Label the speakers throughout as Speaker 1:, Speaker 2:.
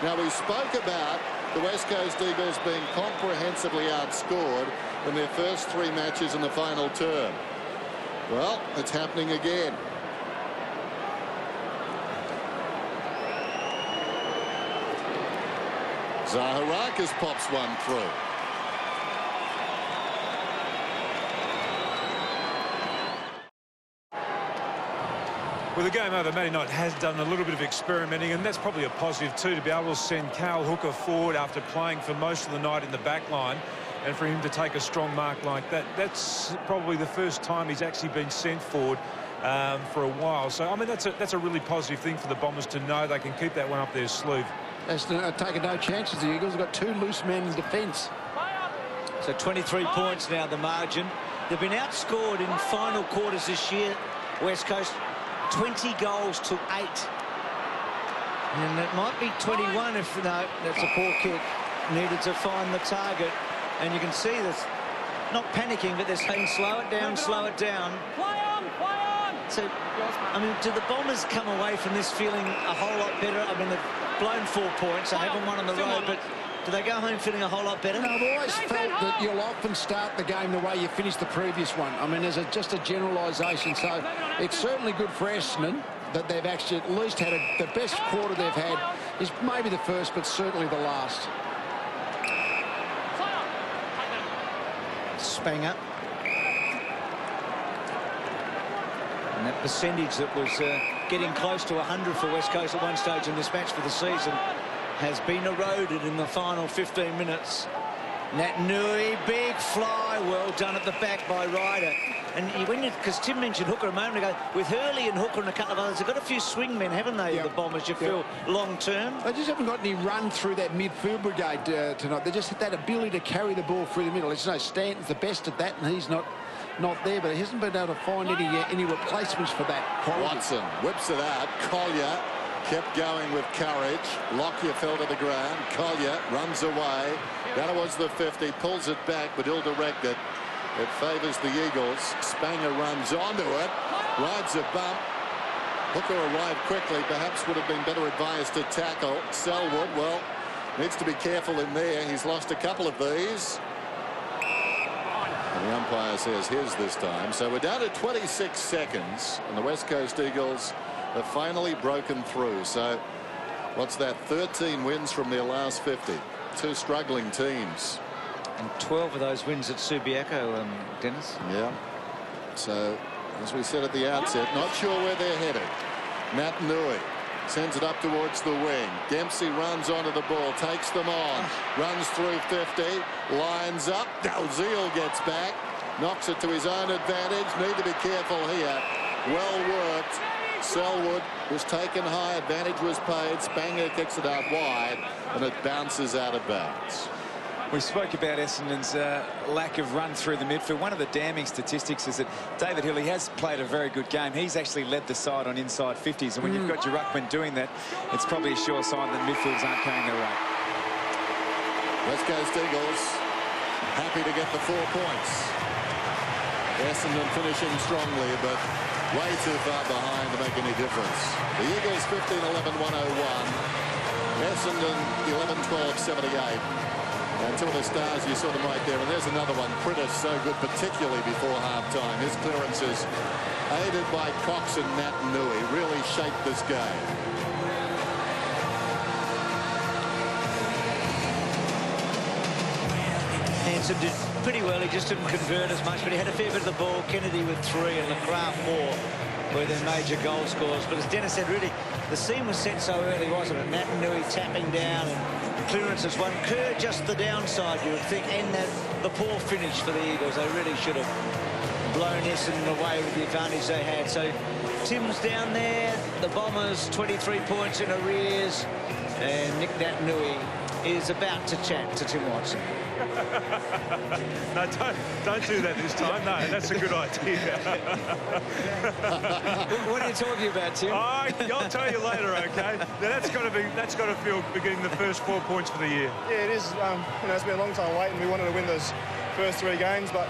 Speaker 1: Now, we spoke about the West Coast Eagles being comprehensively outscored in their first 3 matches in the final term. Well, it's happening again. Zaharakis pops one through.
Speaker 2: Well, the game over, Matty Knight has done a little bit of experimenting, and that's probably a positive too, to be able to send Carl Hooker forward after playing for most of the night in the back line, and for him to take a strong mark like that. That's probably the first time he's actually been sent forward for a while. So, I mean, that's a really positive thing for the Bombers to know they can keep that one up their sleeve.
Speaker 3: They're taking no chances. The Eagles have got 2 loose men in defence.
Speaker 4: So 23 points now, the margin. They've been outscored in final quarters this year, West Coast. 20 goals to 8. And it might be 21 if, no, that's a poor kick. Needed to find the target. And you can see this, not panicking, but they're saying slow it down, slow it down.
Speaker 5: Play on, play on.
Speaker 4: So, I mean, do the Bombers come away from this feeling a whole lot better? I mean, they've blown 4 points. They haven't won on the road, but do they go home feeling a whole lot better?
Speaker 3: No, I've always felt that you'll often start the game the way you finish the previous one. I mean, there's just a generalisation. So it's certainly good for Essendon that they've actually at least had the best quarter they've had is maybe the first, but certainly the last.
Speaker 4: Spanger. And that percentage that was getting close to 100 for West Coast at one stage in this match for the season has been eroded in the final 15 minutes. Naitanui, big fly, well done at the back by Ryder. And because Tim mentioned Hooker a moment ago, with Hurley and Hooker and a couple of others, they've got a few swing men, haven't they, the Bombers, you feel, long term?
Speaker 3: They just haven't got any run through that midfield brigade tonight. They just had that ability to carry the ball through the middle. It's no Stanton's the best at that, and he's not there, but he hasn't been able to find any replacements for that quality.
Speaker 1: Watson whips it out. Collier kept going with courage. Lockyer fell to the ground. Collier runs away. That was the 50. Pulls it back, but ill-directed. It favours the Eagles. Spanger runs onto it. Rides a bump. Hooker arrived quickly. Perhaps would have been better advised to tackle. Selwood, well, needs to be careful in there. He's lost a couple of these. And the umpire says his this time. So we're down to 26 seconds. And the West Coast Eagles have finally broken through. So what's that? 13 wins from their last 50. 2 struggling teams.
Speaker 4: And 12 of those wins at Subiaco, Dennis.
Speaker 1: Yeah. So, as we said at the outset, not sure where they're headed. Naitanui sends it up towards the wing. Dempsey runs onto the ball, takes them on, runs through 50, lines up. Dalziel gets back, knocks it to his own advantage. Need to be careful here. Well worked. Selwood was taken high, advantage was paid. Spanger kicks it out wide, and it bounces out of bounds.
Speaker 6: We spoke about Essendon's lack of run through the midfield. One of the damning statistics is that David Hill, he has played a very good game. He's actually led the side on inside 50s, and when you've got your ruckman doing that, it's probably a sure sign that midfields aren't going their way.
Speaker 1: West Coast Eagles happy to get the 4 points. Essendon finishing strongly, but way too far behind to make any difference. The Eagles 15-11-101. Essendon 11-12-78. And 2 of the stars, you saw them right there. And there's another one. Pritter so good, particularly before half-time. His clearances, aided by Cox and Naitanui, really shaped this game.
Speaker 4: Hanson did pretty well. He just didn't convert as much, but he had a fair bit of the ball. Kennedy with 3 and LeCraft 4 were their major goal scorers. But as Dennis said, really, the scene was set so early, wasn't it? Naitanui tapping down and clearances one. Kerr just the downside, you would think, and the poor finish for the Eagles. They really should have blown Essendon away with the advantage they had. So Tim's down there. The Bombers 23 points in arrears, and Nick Naitanui is about to chat to Tim Watson.
Speaker 2: No, don't do that this time. No, that's a good idea.
Speaker 4: What are you talking about, Tim?
Speaker 2: I'll tell you later, okay? Now, that's got to feel beginning the first 4 points for the year.
Speaker 7: Yeah, it is. You know, it's been a long time waiting. We wanted to win those first 3 games, but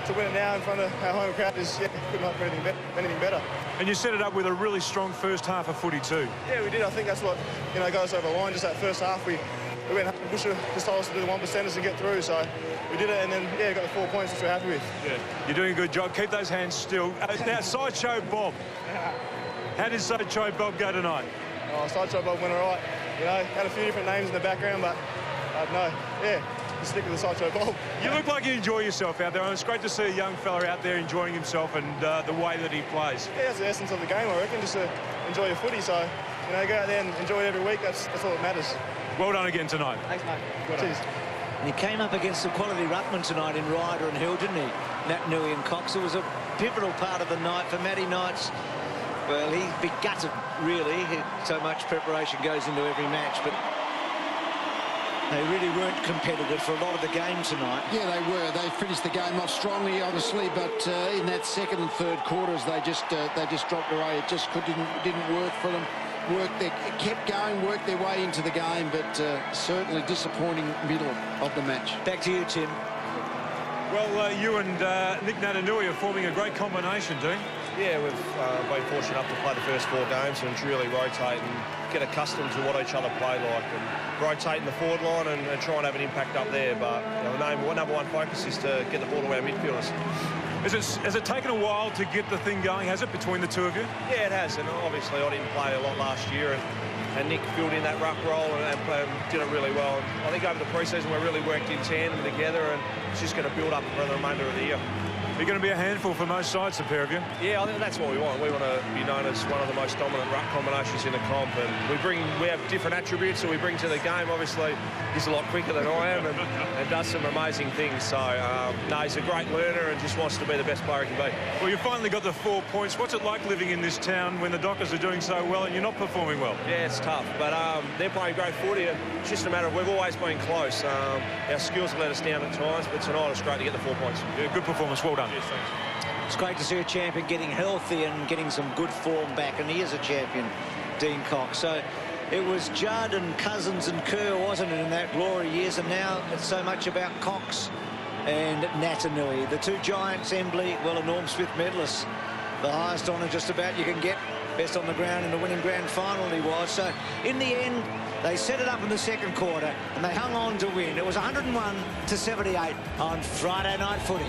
Speaker 5: to win it now in front of our home crowd is, yeah, couldn't hope for anything better.
Speaker 2: And you set it up with a really strong first half of footy too.
Speaker 5: Yeah, we did. I think that's what, you know, got us over the line. Just that first half, we went. Busher just told us to do the 1%ers and get through. So we did it, and then yeah, got the 4 points, which we're happy with.
Speaker 2: Yeah, you're doing a good job. Keep those hands still. Now, Sideshow Bob. How did Sideshow Bob go tonight?
Speaker 5: Oh, Sideshow Bob went all right. You know, had a few different names in the background, but no, yeah. Stick with the Sideshow Bob.
Speaker 2: You look like you enjoy yourself out there, and it's great to see a young fella out there enjoying himself and the way that he plays.
Speaker 5: Yeah, that's the essence of the game, I reckon, just to enjoy your footy. So, you know, go out there and enjoy it every week. That's all that matters.
Speaker 2: Well done again tonight.
Speaker 5: Thanks, mate. Cheers.
Speaker 4: And he came up against the quality ruckman tonight in Ryder and Hill, didn't he? Naitanui and Cox. It was a pivotal part of the night for Matty Knights. Well, he'd be gutted, really. So much preparation goes into every match, but they really weren't competitive for a lot of the game tonight.
Speaker 3: Yeah, they were. They finished the game off strongly, obviously, but in that second and third quarters, they just dropped away. It just didn't work for them. Kept going, worked their way into the game, but certainly disappointing middle of the match.
Speaker 4: Back to you, Tim.
Speaker 2: Well, you and Nick Naitanui are forming a great combination, Dean.
Speaker 7: Yeah, we've been fortunate enough to play the first 4 games and really rotate and get accustomed to what each other play like and rotate in the forward line and try and have an impact up there. But you know, the number one focus is to get the ball to our midfielders.
Speaker 2: Has it taken a while to get the thing going, has it, between the two of you?
Speaker 7: Yeah, it has, and obviously I didn't play a lot last year, and Nick filled in that ruck role and did it really well. And I think over the pre-season we really worked in tandem together, and it's just going to build up for the remainder of the year.
Speaker 2: You're going to be a handful for most sides, the pair of you.
Speaker 7: Yeah, I think that's what we want. We want to be known as one of the most dominant ruck combinations in the comp, and we have different attributes that we bring to the game. Obviously, he's a lot quicker than I am and does some amazing things. So, no, he's a great learner and just wants to be the best player he can be.
Speaker 2: Well, you finally got the 4 points. What's it like living in this town when the Dockers are doing so well and you're not performing well?
Speaker 7: Yeah, it's tough, but they're playing great footy, and it's just a matter of we've always been close. Our skills have let us down at times, but tonight it's great to get the 4 points.
Speaker 2: Yeah, good performance. Well done.
Speaker 7: Yes, thanks.
Speaker 4: It's great to see a champion getting healthy and getting some good form back, and he is a champion, Dean Cox. So it was Judd and Cousins and Kerr, wasn't it, in that glory years, and now it's so much about Cox and Naitanui. The two giants, Embley, well, a Norm Smith medalist, the highest honour just about you can get, best on the ground in the winning grand final he was. So in the end, they set it up in the second quarter and they hung on to win. It was 101-78 on Friday Night Footy.